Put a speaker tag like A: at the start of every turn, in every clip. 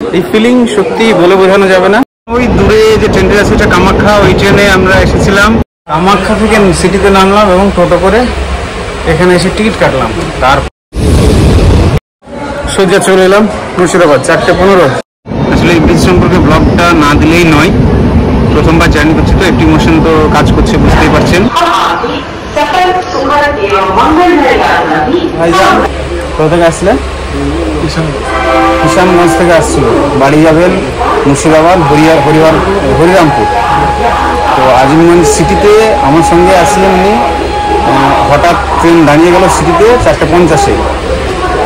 A: এই ফিলিং সত্যি বলে বোঝানো যাবে না। ওই দূরে যে ট্রেনটা আছে এটা কামাখ্যা, ওই ট্রেনে আমরা এসেছিলাম। কামাখ্যা থেকে সিটিতে নামলাম এবং টোটো করে এখানে এসে টিকিট কাটলাম। তার সোজা চলে এলাম মুর্শিদাবাদ 4:15। আসলে এই ব্রিজ সম্পর্কে ব্লগটা না দিলেই নয়, প্রথমবার জার্নি করছি তো একটু ইমোশন তো কাজ করছে, বুঝতেই পারছেন। কোথা থেকে আসলে? কিষানগঞ্জ থেকে আসছিল, বাড়ি যাবেন মুর্শিদাবাদ, হরিরামপুর। তো আজিমগঞ্জ সিটিতে আমার সঙ্গে আসলেন উনি, হঠাৎ ট্রেন দাঁড়িয়ে গেল সিটিতে 4:50-এ।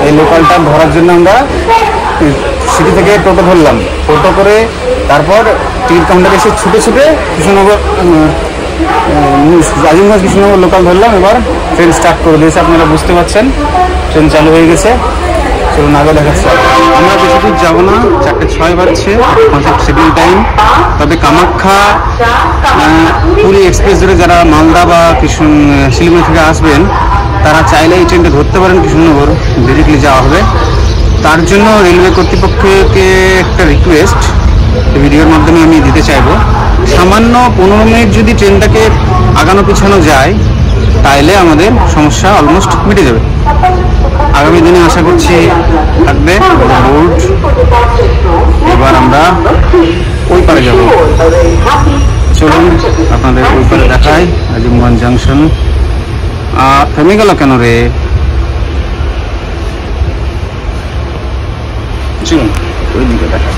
A: এই লোকালটা ধরার জন্য আমরা সিটি থেকে টোটো ধরলাম, টোটো করে তারপর টিকিট কাউন্টারে এসে ছুটে কৃষ্ণনগর আজিমগঞ্জ কৃষ্ণনগর লোকাল ধরলাম। এবার ট্রেন স্টার্ট করে দিয়েছে, আপনারা বুঝতে পারছেন ট্রেন চালু হয়ে গেছে। চলুন আগে দেখাচ্ছি। আমরা বেশি দূর যাবো না, 4:06 বাজছে, শিডিউল টাইম। তবে কামাখ্যা পুরী এক্সপ্রেস ধরে যারা মালদা বা শিলিগুড়ি থেকে আসবেন তারা চাইলে এই ট্রেনটা ধরতে পারেন, কৃষ্ণনগর ডিরেক্টলি যাওয়া হবে। তার জন্য রেলওয়ে কর্তৃপক্ষকে একটা রিকোয়েস্ট ভিডিওর মাধ্যমে আমি দিতে চাইবো, সামান্য 15 মিনিট যদি ট্রেনটাকে আগানো পিছানো যায় তাইলে আমাদের সমস্যা অলমোস্ট মিটে যাবে। আগামী দিনে আশা করছি থাকবে বোর্ড। এবার আমরা ওই পারে যাব, চলুন আপনাদের ওই পারে দেখাই। আজিমগঞ্জ জাংশন থেমে গেল কেন রে? চলুন ওই দিকে দেখাই।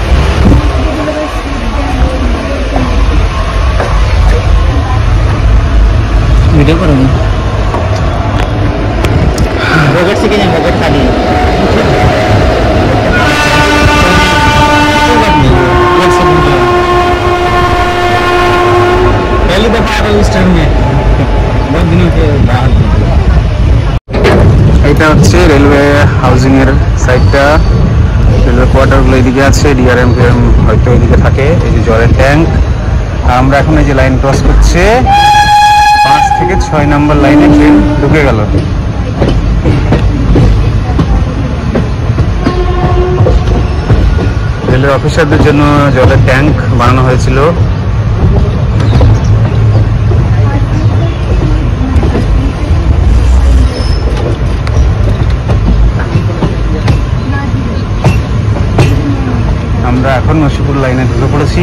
A: ভিডিও করুন, बजट से क्या बजट खाली है। पहली दफा आ रहा हूँ इस ट्रेन में, बहुत दिनों के बाद। এটা হচ্ছে রেলওয়ে হাউজিং এর সাইডটা, রেলওয়ে কোয়ার্টারগুলো এদিকে আছে, ডিআরএম হয়তো এদিকে থাকে। এই যে জলের ট্যাঙ্ক। আমরা এখন এই যে লাইন ক্রস করছে, 5 থেকে 6 নম্বর লাইনে ট্রেন ঢুকে গেল। রেলের অফিসারদের জন্য জলের ট্যাঙ্ক বানানো হয়েছিল। আমরা এখন নসিপুর লাইনে ঢুকে পড়েছি।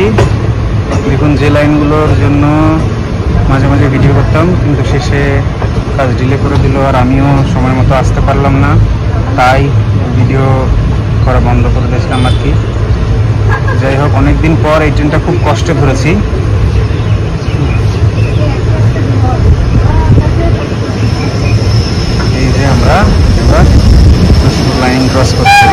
A: দেখুন, যে লাইনগুলোর জন্য মাঝে মাঝে ভিডিও করতাম কিন্তু শেষে কাজ ডিলে করে দিল, আর আমিও সময় মতো আসতে পারলাম না, তাই ভিডিও করা বন্ধ করে দিয়েছিলাম আর কি। যাই হোক, অনেকদিন পর এই ট্রেনটা খুব কষ্টে ধরেছি। এই যে আমরা এবার লাইন ক্রস করছি।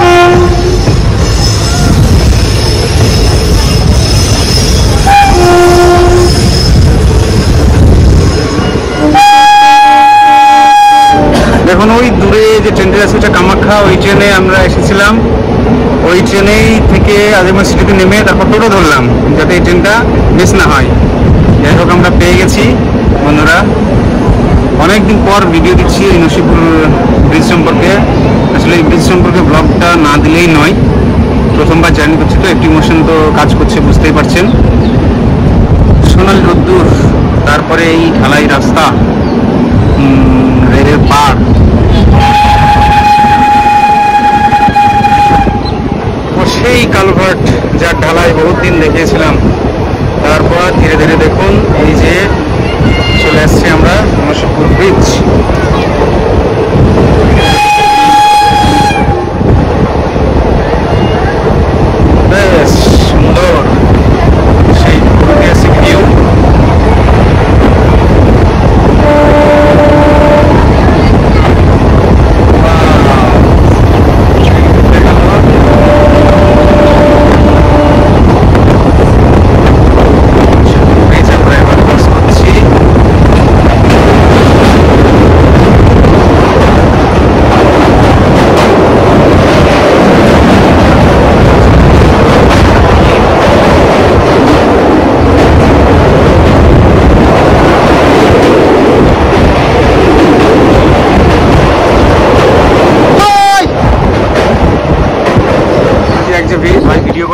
A: দেখুন, ওই দূরে যে ট্রেনটা আছে ওটা কামাখ্যা, ওই ট্রেনে আমরা এসেছিলাম। ওই ট্রেনেই থেকে আজিমগঞ্জ সিটিতে নেমে তারপর টোটো ধরলাম যাতে এই ট্রেনটা মিস না হয়। যাই হোক, আমরা পেয়ে গেছি বন্ধুরা। অনেকদিন পর ভিডিও দিচ্ছি এই নসিপুর ব্রিজ সম্পর্কে। আসলে এই ব্রিজ সম্পর্কে ব্লগটা না দিলেই নয়, প্রথমবার জার্নি করছি তো একটু ইমোশন তো কাজ করছে, বুঝতেই পারছেন। সোনালি রোদ্দুর, তারপরে এই ঢালাই রাস্তা, রেলের পাড়, সেই কালভার্ট যার ঢালাই বহুত দিন দেখিয়েছিলাম। তারপর ধীরে ধীরে দেখুন এই যে চলে আসছি আমরা নসিপুর ব্রিজ। বেশ সুন্দর সেই ঐতিহাসিক ভিউ।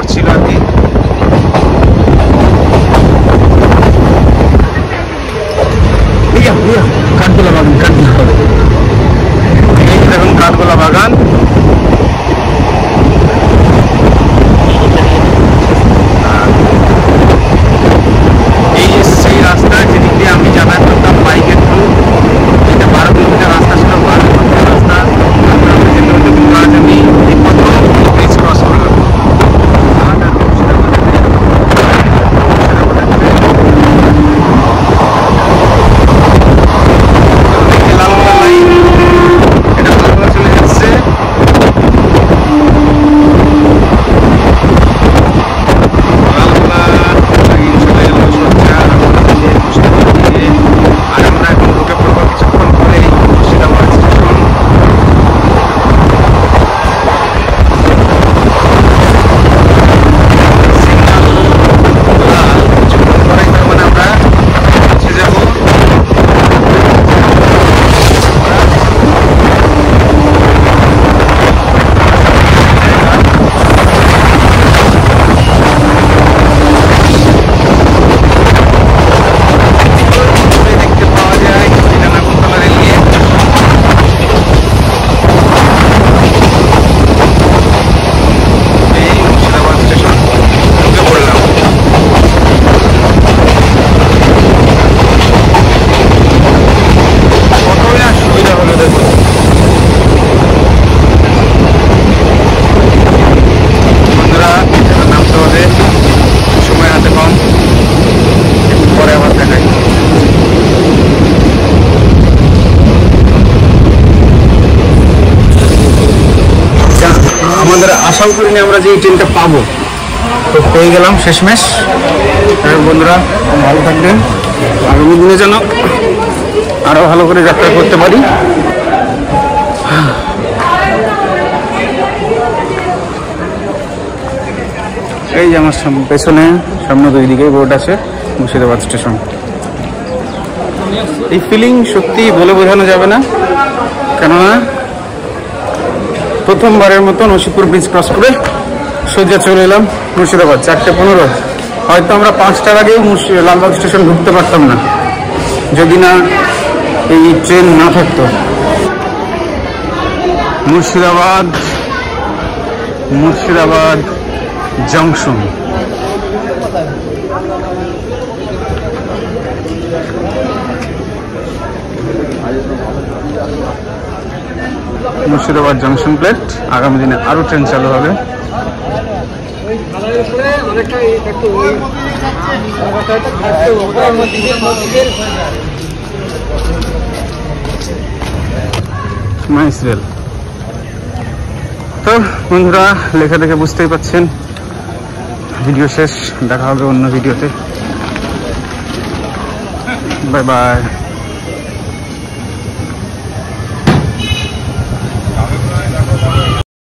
A: করছিল আর কি। কাঠগোলা বাগান, এই দেখুন কাঠগোলা বাগান। এই সেই রাস্তা যেদিক দিয়ে আমি যাতায়াত করতাম বাইকের থ্রু। এটা 12 কিলোমিটার রাস্তা ছিল, 12 কিলোমিটার রাস্তা আমি এই প্রথম ব্রিজ ক্রস করলাম। আশাও করিনি আমরা যে এই ট্রেনটা পাবো, তো পেয়ে গেলাম শেষমেশ। বন্ধুরা ভালো থাকবেন, আগামী দিনে যেন আরো ভালো করে যাত্রা করতে পারি। এই যে আমার পেছনে সামনে দুই দিকে বোর্ড আছে মুর্শিদাবাদ স্টেশন। এই ফিলিং সত্যি বলে বোঝানো যাবে না, কেননা প্রথমবারের মতো নসিপুর ব্রিজ ক্রস করে সোজা চলে এলাম মুর্শিদাবাদ। 4:15। হয়তো আমরা 5টার আগেও লালবাগ স্টেশন ঢুকতে পারতাম না যদি না এই ট্রেন না থাকতো। Murshidabad junction. Murshidabad junction plate. আগামী দিনে আরো ট্রেন চালু হবে। Nice rail. তো বন্ধুরা লেখা দেখে বুঝতেই পাচ্ছেন ভিডিও শেষ। দেখা হবে অন্য ভিডিওতে। Bye bye.